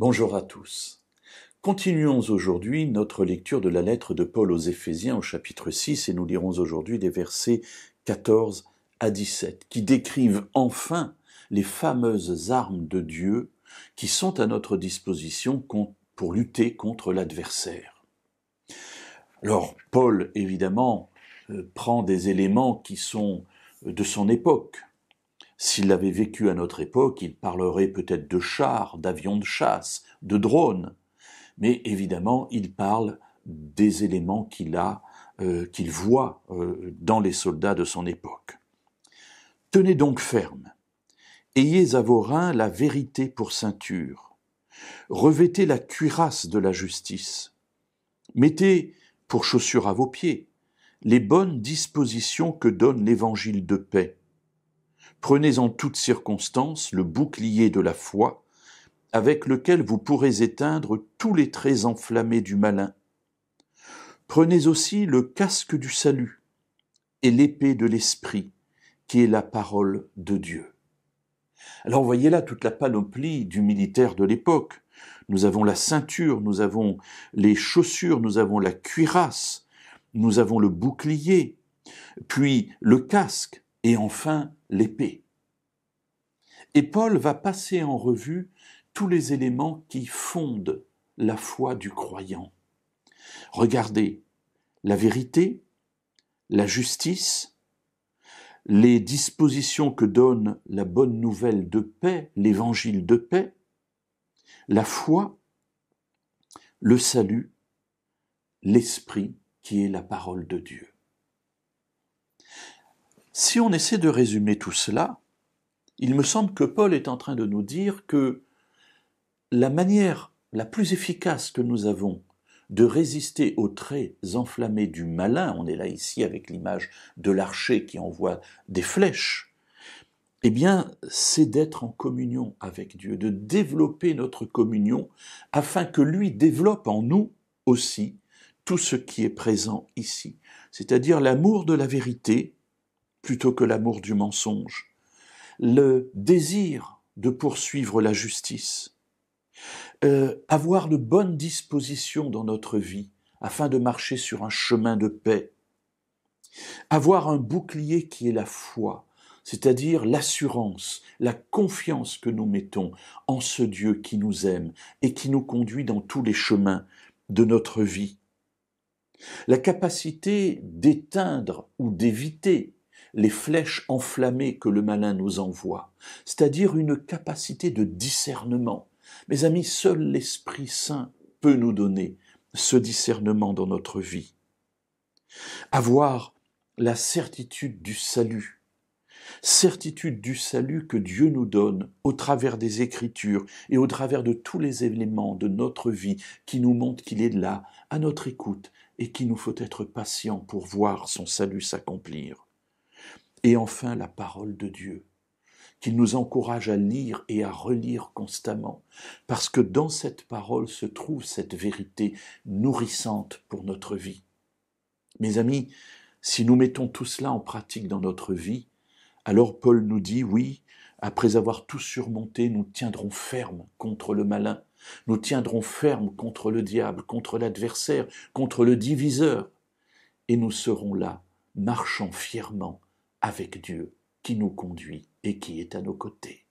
Bonjour à tous. Continuons aujourd'hui notre lecture de la lettre de Paul aux Éphésiens au chapitre 6 et nous lirons aujourd'hui des versets 14 à 17 qui décrivent enfin les fameuses armes de Dieu qui sont à notre disposition pour lutter contre l'adversaire. Alors Paul évidemment prend des éléments qui sont de son époque. S'il avait vécu à notre époque, il parlerait peut-être de chars, d'avions de chasse, de drones. Mais évidemment, il parle des éléments qu'il voit dans les soldats de son époque. Tenez donc ferme. Ayez à vos reins la vérité pour ceinture. Revêtez la cuirasse de la justice. Mettez pour chaussures à vos pieds les bonnes dispositions que donne l'évangile de paix. Prenez en toutes circonstances le bouclier de la foi, avec lequel vous pourrez éteindre tous les traits enflammés du malin. Prenez aussi le casque du salut et l'épée de l'esprit, qui est la parole de Dieu. Alors vous voyez là toute la panoplie du militaire de l'époque. Nous avons la ceinture, nous avons les chaussures, nous avons la cuirasse, nous avons le bouclier, puis le casque, et enfin l'épée. Et Paul va passer en revue tous les éléments qui fondent la foi du croyant. Regardez, la vérité, la justice, les dispositions que donne la bonne nouvelle de paix, l'évangile de paix, la foi, le salut, l'esprit qui est la parole de Dieu. Si on essaie de résumer tout cela, il me semble que Paul est en train de nous dire que la manière la plus efficace que nous avons de résister aux traits enflammés du malin, on est là ici avec l'image de l'archer qui envoie des flèches, eh bien, c'est d'être en communion avec Dieu, de développer notre communion afin que lui développe en nous aussi tout ce qui est présent ici, c'est-à-dire l'amour de la vérité plutôt que l'amour du mensonge, le désir de poursuivre la justice, avoir de bonnes dispositions dans notre vie afin de marcher sur un chemin de paix, avoir un bouclier qui est la foi, c'est-à-dire l'assurance, la confiance que nous mettons en ce Dieu qui nous aime et qui nous conduit dans tous les chemins de notre vie. La capacité d'éteindre ou d'éviter les flèches enflammées que le malin nous envoie, c'est-à-dire une capacité de discernement. Mes amis, seul l'Esprit Saint peut nous donner ce discernement dans notre vie. Avoir la certitude du salut que Dieu nous donne au travers des Écritures et au travers de tous les éléments de notre vie qui nous montrent qu'il est là, à notre écoute, et qu'il nous faut être patient pour voir son salut s'accomplir. Et enfin, la parole de Dieu, qu'il nous encourage à lire et à relire constamment, parce que dans cette parole se trouve cette vérité nourrissante pour notre vie. Mes amis, si nous mettons tout cela en pratique dans notre vie, alors Paul nous dit, oui, après avoir tout surmonté, nous tiendrons ferme contre le malin, nous tiendrons ferme contre le diable, contre l'adversaire, contre le diviseur, et nous serons là, marchant fièrement avec Dieu qui nous conduit et qui est à nos côtés.